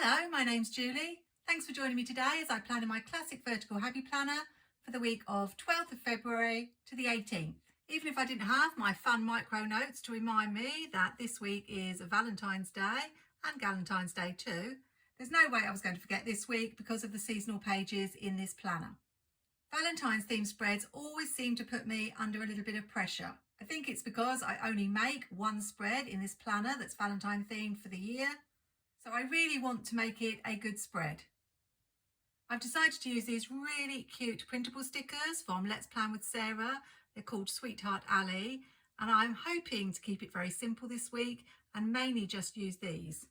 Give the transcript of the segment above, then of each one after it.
Hello, my name's Julie. Thanks for joining me today as I plan in my classic vertical happy planner for the week of 12th of February to the 18th. Even if I didn't have my fun micro notes to remind me that this week is Valentine's Day and Galentine's Day too, there's no way I was going to forget this week because of the seasonal pages in this planner. Valentine's theme spreads always seem to put me under a little bit of pressure. I think it's because I only make one spread in this planner that's Valentine themed for the year. So I really want to make it a good spread. I've decided to use these really cute printable stickers from Let's Plan with Sarah. They're called Sweetheart Alley, and I'm hoping to keep it very simple this week and mainly just use these.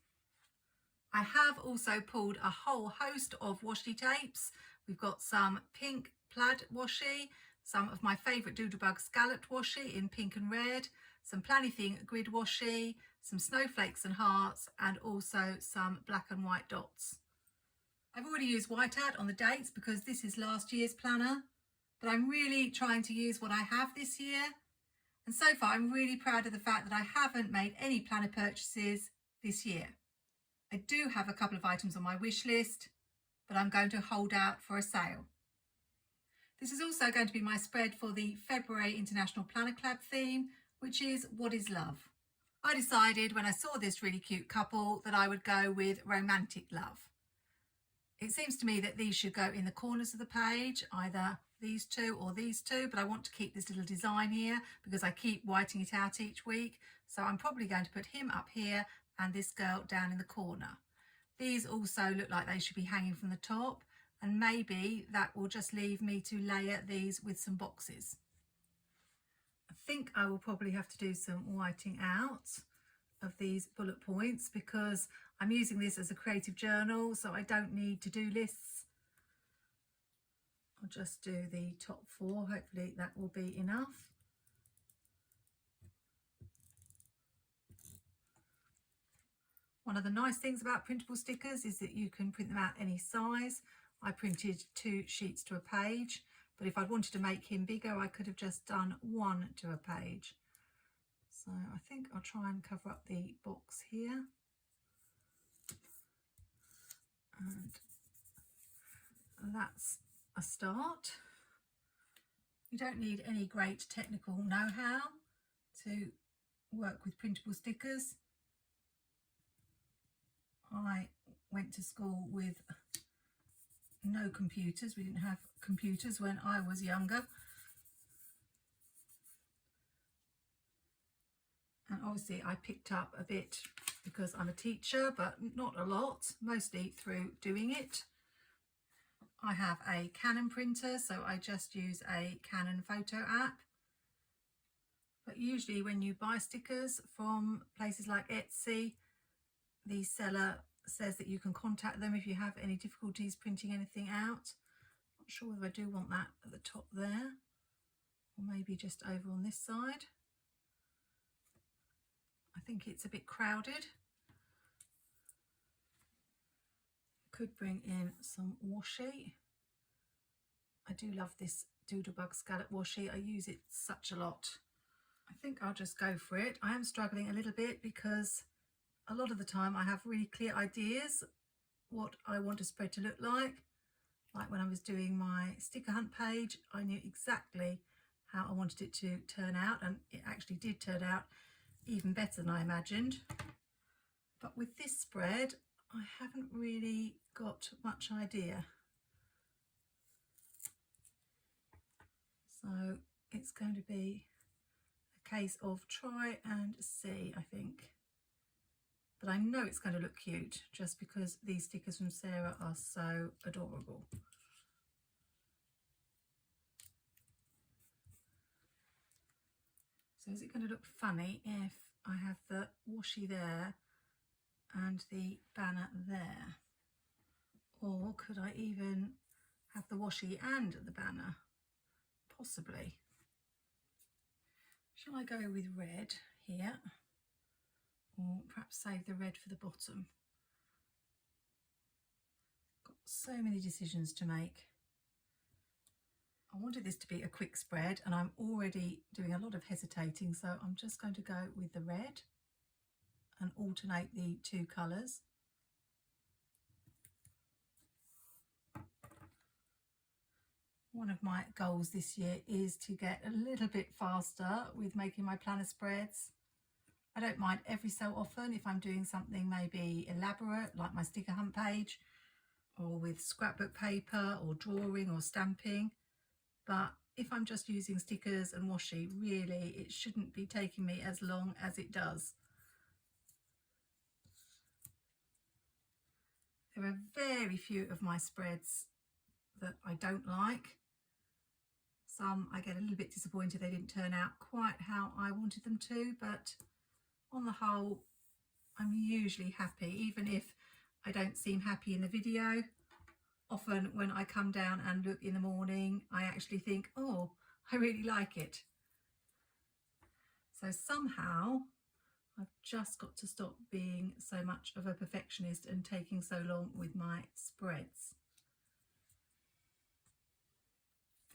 I have also pulled a whole host of washi tapes. We've got some pink plaid washi, some of my favourite Doodlebug scalloped washi in pink and red, some Plannything grid washi, some snowflakes and hearts, and also some black and white dots. I've already used whiteout on the dates because this is last year's planner, but I'm really trying to use what I have this year. And so far I'm really proud of the fact that I haven't made any planner purchases this year. I do have a couple of items on my wish list, but I'm going to hold out for a sale. This is also going to be my spread for the February International Planner Club theme, which is What is Love? I decided when I saw this really cute couple that I would go with romantic love. It seems to me that these should go in the corners of the page, either these two or these two, but I want to keep this little design here because I keep whiting it out each week. So I'm probably going to put him up here and this girl down in the corner. These also look like they should be hanging from the top, and maybe that will just leave me to layer these with some boxes. I think I will probably have to do some whiting out of these bullet points because I'm using this as a creative journal, so I don't need to-do lists. I'll just do the top four, hopefully that will be enough. One of the nice things about printable stickers is that you can print them out any size. I printed 2 sheets to a page, but if I wanted to make him bigger, I could have just done 1 to a page. So I think I'll try and cover up the box here. And that's a start. You don't need any great technical know-how to work with printable stickers. I went to school with no computers. We didn't have computers when I was younger. And obviously I picked up a bit because I'm a teacher, but not a lot, mostly through doing it. I have a Canon printer, so I just use a Canon photo app. But usually when you buy stickers from places like Etsy, the seller says that you can contact them if you have any difficulties printing anything out. Not sure whether I do want that at the top there, or maybe just over on this side. I think it's a bit crowded. Could bring in some washi. I do love this Doodlebug scallop washi. I use it such a lot. I think I'll just go for it. I am struggling a little bit because a lot of the time I have really clear ideas what I want a spread to look like. Like when I was doing my sticker hunt page, I knew exactly how I wanted it to turn out, and it actually did turn out even better than I imagined. But with this spread, I haven't really got much idea. So it's going to be a case of try and see, I think. But I know it's going to look cute just because these stickers from Sarah are so adorable. So is it going to look funny if I have the washi there and the banner there? Or could I even have the washi and the banner? Possibly. Shall I go with red here? Or perhaps save the red for the bottom? Got so many decisions to make. I wanted this to be a quick spread and I'm already doing a lot of hesitating, so I'm just going to go with the red and alternate the 2 colours. One of my goals this year is to get a little bit faster with making my planner spreads. I don't mind every so often if I'm doing something maybe elaborate like my sticker hunt page, or with scrapbook paper or drawing or stamping, but if I'm just using stickers and washi, really it shouldn't be taking me as long as it does. There are very few of my spreads that I don't like. Some I get a little bit disappointed they didn't turn out quite how I wanted them to, but on the whole I'm usually happy, even if I don't seem happy in the video. Often when I come down and look in the morning, I actually think, oh, I really like it. So somehow I've just got to stop being so much of a perfectionist and taking so long with my spreads.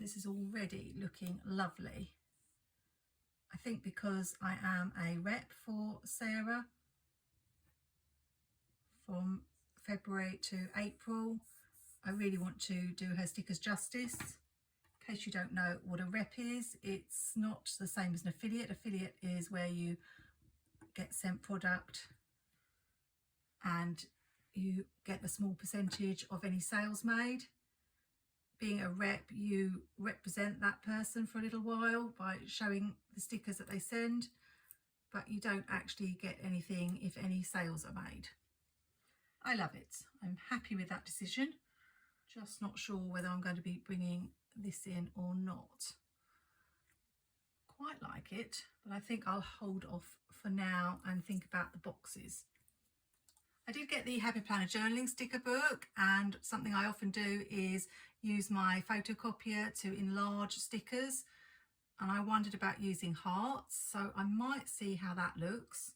This is already looking lovely. I think because I am a rep for Sarah from February to April, I really want to do her stickers justice. In case you don't know what a rep is, it's not the same as an affiliate. Affiliate is where you get sent product and you get a small percentage of any sales made. Being a rep, you represent that person for a little while by showing the stickers that they send, but you don't actually get anything if any sales are made. I love it. I'm happy with that decision. Just not sure whether I'm going to be bringing this in or not. Quite like it, but I think I'll hold off for now and think about the boxes. I did get the Happy Planner journaling sticker book, and something I often do is use my photocopier to enlarge stickers, and I wondered about using hearts, so I might see how that looks.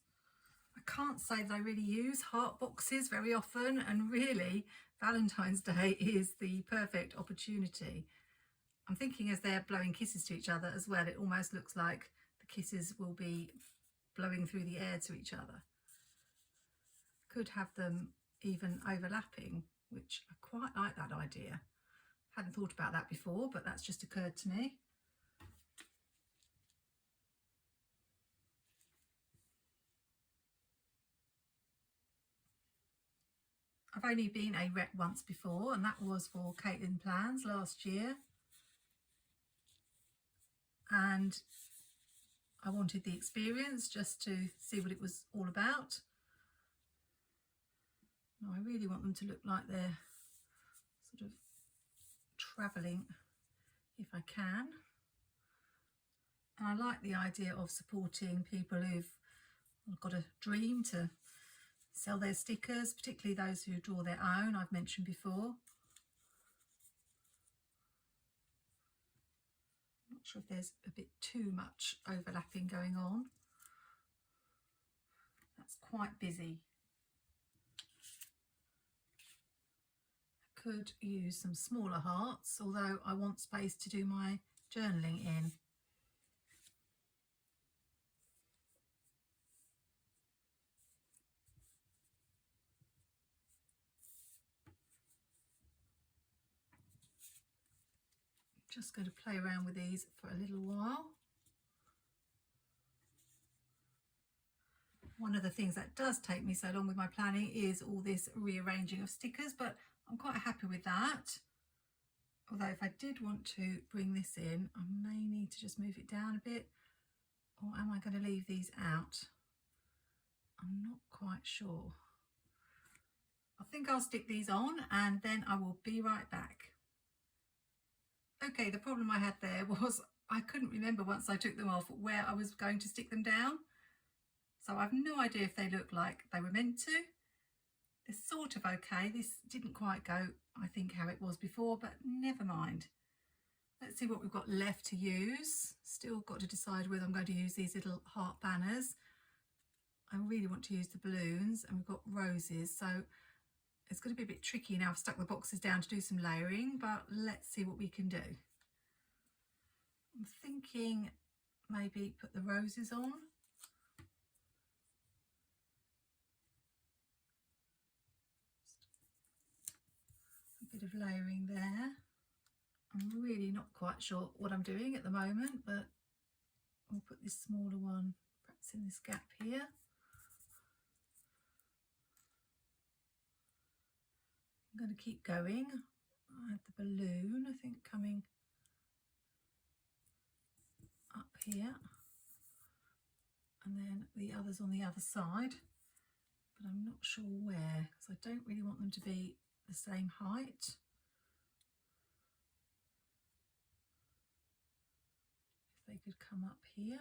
I can't say that I really use heart boxes very often, and really Valentine's Day is the perfect opportunity. I'm thinking as they're blowing kisses to each other as well, it almost looks like the kisses will be blowing through the air to each other. Could have them even overlapping, which I quite like that idea. Hadn't thought about that before, but that's just occurred to me. I've only been a rep once before, and that was for Caitlin Plans last year. And I wanted the experience just to see what it was all about. Now I really want them to look like they're sort of travelling if I can. And I like the idea of supporting people who've got a dream to sell their stickers, particularly those who draw their own, I've mentioned before. Not sure if there's a bit too much overlapping going on. That's quite busy. I could use some smaller hearts, although I want space to do my journaling in. Just going to play around with these for a little while. One of the things that does take me so long with my planning is all this rearranging of stickers, but I'm quite happy with that. Although if I did want to bring this in, I may need to just move it down a bit, or am I going to leave these out? I'm not quite sure. I think I'll stick these on and then I will be right back. Okay, the problem I had there was I couldn't remember once I took them off where I was going to stick them down. So I've no idea if they look like they were meant to. They're sort of okay. This didn't quite go, I think, how it was before, but never mind. Let's see what we've got left to use. Still got to decide whether I'm going to use these little heart banners. I really want to use the balloons, and we've got roses, so it's going to be a bit tricky now. I've stuck the boxes down to do some layering, but let's see what we can do. I'm thinking maybe put the roses on. A bit of layering there. I'm really not quite sure what I'm doing at the moment, but I'll put this smaller one perhaps in this gap here. I'm going to keep going. I had the balloon, I think, coming up here, and then the others on the other side, but I'm not sure where, because I don't really want them to be the same height. If they could come up here.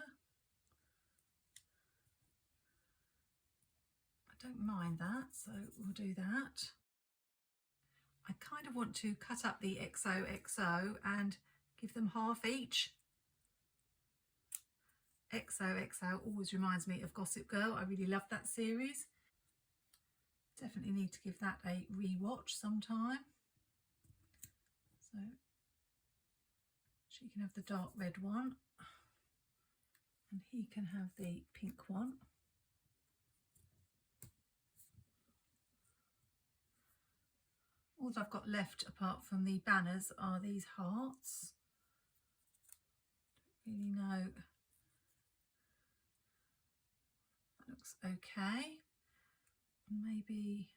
I don't mind that, so we'll do that. I kind of want to cut up the XOXO and give them half each. XOXO always reminds me of Gossip Girl. I really love that series. Definitely need to give that a re-watch sometime. So she can have the dark red one and he can have the pink one. All that I've got left apart from the banners are these hearts. Don't really know. That looks okay. Maybe,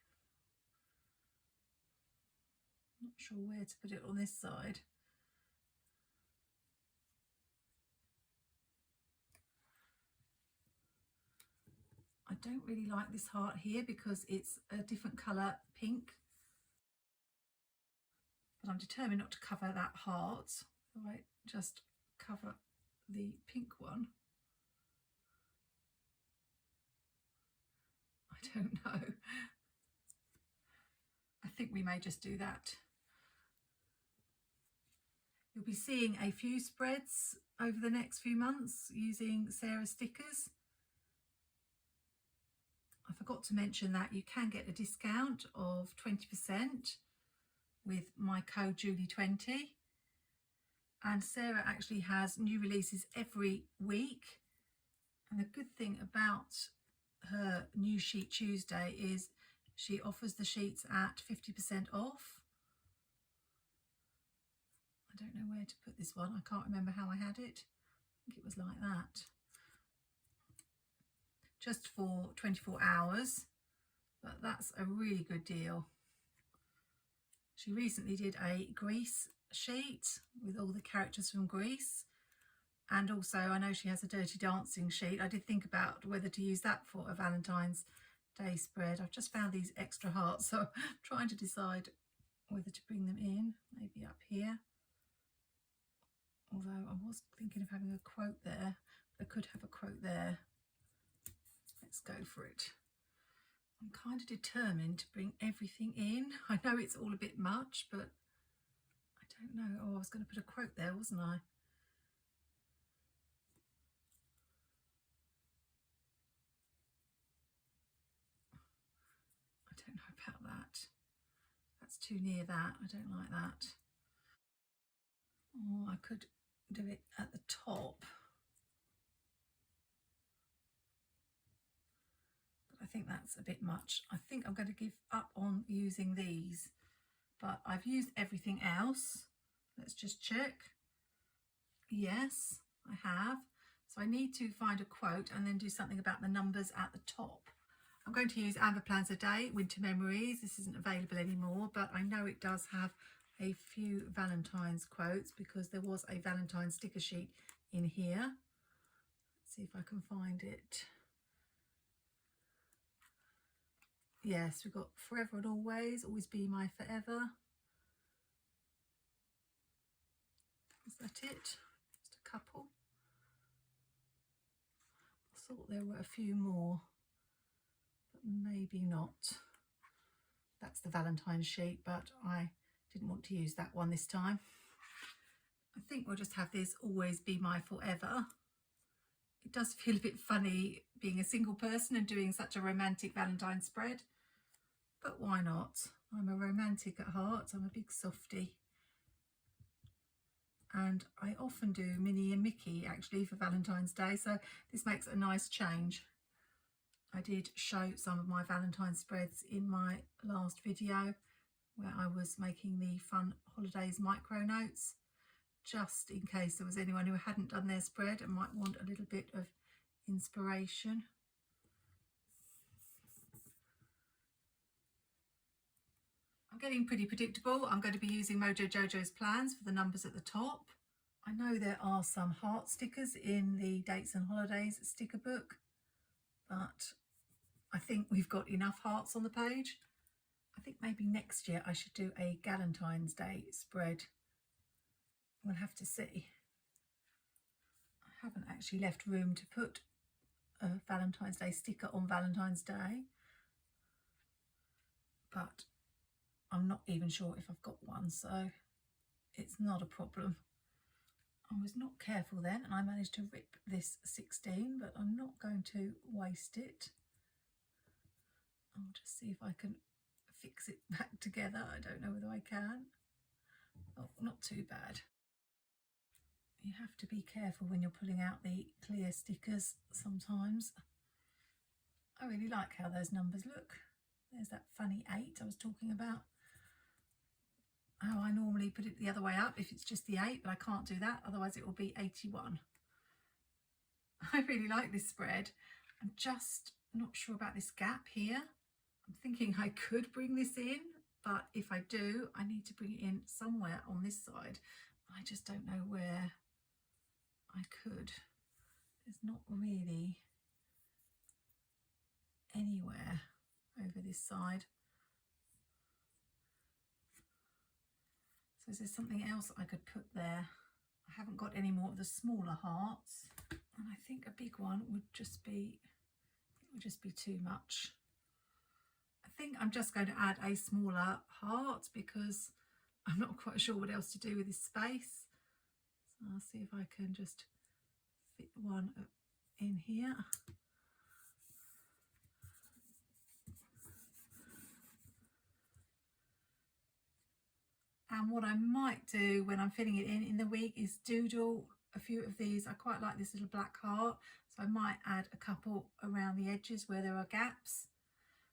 not sure where to put it on this side. I don't really like this heart here because it's a different colour pink. But I'm determined not to cover that heart, so I just cover the pink one. I don't know. I think we may just do that. You'll be seeing a few spreads over the next few months using Sarah's stickers. I forgot to mention that you can get a discount of 20% with my code Julie20, and Sarah actually has new releases every week, and the good thing about her new sheet Tuesday is she offers the sheets at 50% off. I don't know where to put this one. I can't remember how I had it. I think it was like that. Just for 24 hours, but that's a really good deal. She recently did a Grease sheet with all the characters from Grease, and also I know she has a Dirty Dancing sheet. I did think about whether to use that for a Valentine's Day spread. I've just found these extra hearts, so I'm trying to decide whether to bring them in, maybe up here. Although I was thinking of having a quote there. I could have a quote there. Let's go for it. I'm kind of determined to bring everything in. I know it's all a bit much, but I don't know. Oh, I was going to put a quote there, wasn't I? I don't know about that. That's too near that. I don't like that. Oh, I could do it at the top. I think that's a bit much. I think I'm going to give up on using these, but I've used everything else. Let's just check. Yes, I have. So I need to find a quote and then do something about the numbers at the top. I'm going to use Amber Plans a Day, Winter Memories. This isn't available anymore, but I know it does have a few Valentine's quotes because there was a Valentine sticker sheet in here. Let's see if I can find it. Yes, we've got forever and always be my forever. Is that it? Just a couple. I thought there were a few more, but maybe not. That's the Valentine sheet, but I didn't want to use that one this time. I think we'll just have this always be my forever. It does feel a bit funny being a single person and doing such a romantic Valentine spread, but why not? I'm a romantic at heart. I'm a big softie, and I often do Minnie and Mickey actually for Valentine's Day, so this makes a nice change. I did show some of my Valentine spreads in my last video where I was making the fun holidays micro notes. just in case there was anyone who hadn't done their spread and might want a little bit of inspiration. I'm getting pretty predictable. I'm going to be using Mojo Jojo's plans for the numbers at the top. I know there are some heart stickers in the dates and holidays sticker book, but I think we've got enough hearts on the page. I think maybe next year I should do a Valentine's Day spread. We'll have to see. I haven't actually left room to put a Valentine's Day sticker on Valentine's Day, but I'm not even sure if I've got one, so it's not a problem. I was not careful then and I managed to rip this 16, but I'm not going to waste it. I'll just see if I can fix it back together. I don't know whether I can. Oh, not too bad. You have to be careful when you're pulling out the clear stickers sometimes. I really like how those numbers look. There's that funny 8 I was talking about. Oh, I normally put it the other way up if it's just the 8, but I can't do that, otherwise it will be 81. I really like this spread. I'm just not sure about this gap here. I'm thinking I could bring this in, but if I do, I need to bring it in somewhere on this side. I just don't know where I could. There's not really anywhere over this side. So is there something else I could put there? I haven't got any more of the smaller hearts, and I think a big one would just be, it would just be too much. I think I'm just going to add a smaller heart because I'm not quite sure what else to do with this space. So I'll see if I can just fit one in here. And what I might do when I'm filling it in the week is doodle a few of these. I quite like this little black heart, so I might add a couple around the edges where there are gaps.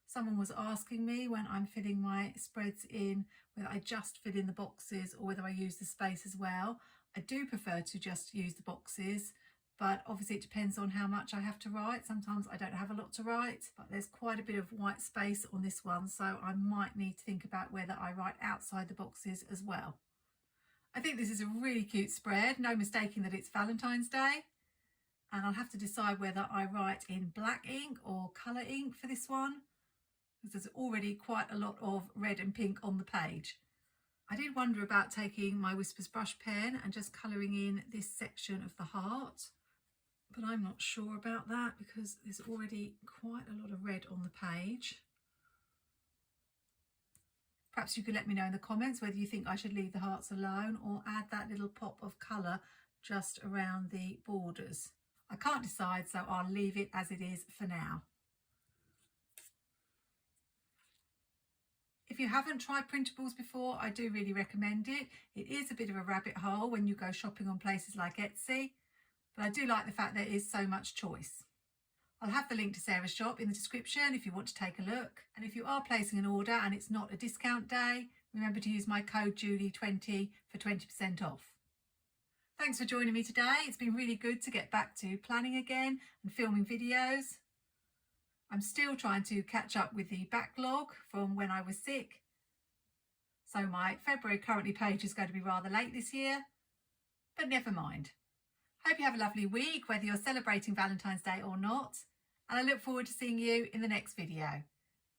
Someone was asking me when I'm filling my spreads in whether I just fill in the boxes or whether I use the space as well. I do prefer to just use the boxes, but obviously it depends on how much I have to write. Sometimes I don't have a lot to write, but there's quite a bit of white space on this one, so I might need to think about whether I write outside the boxes as well. I think this is a really cute spread, no mistaking that it's Valentine's Day, and I'll have to decide whether I write in black ink or colour ink for this one, because there's already quite a lot of red and pink on the page. I did wonder about taking my Whispers brush pen and just colouring in this section of the heart, but I'm not sure about that because there's already quite a lot of red on the page. Perhaps you could let me know in the comments whether you think I should leave the hearts alone or add that little pop of colour just around the borders. I can't decide, so I'll leave it as it is for now. If you haven't tried printables before, I do really recommend it. It is a bit of a rabbit hole when you go shopping on places like Etsy, but I do like the fact there is so much choice. I'll have the link to Sarah's shop in the description if you want to take a look. And if you are placing an order and it's not a discount day, remember to use my code Julie20 for 20% off. Thanks for joining me today. It's been really good to get back to planning again and filming videos. I'm still trying to catch up with the backlog from when I was sick. So my February currently page is going to be rather late this year, but never mind. Hope you have a lovely week, whether you're celebrating Valentine's Day or not, and I look forward to seeing you in the next video.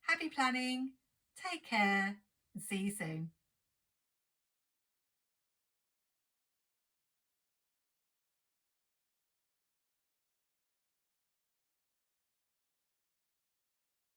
Happy planning, take care, and see you soon.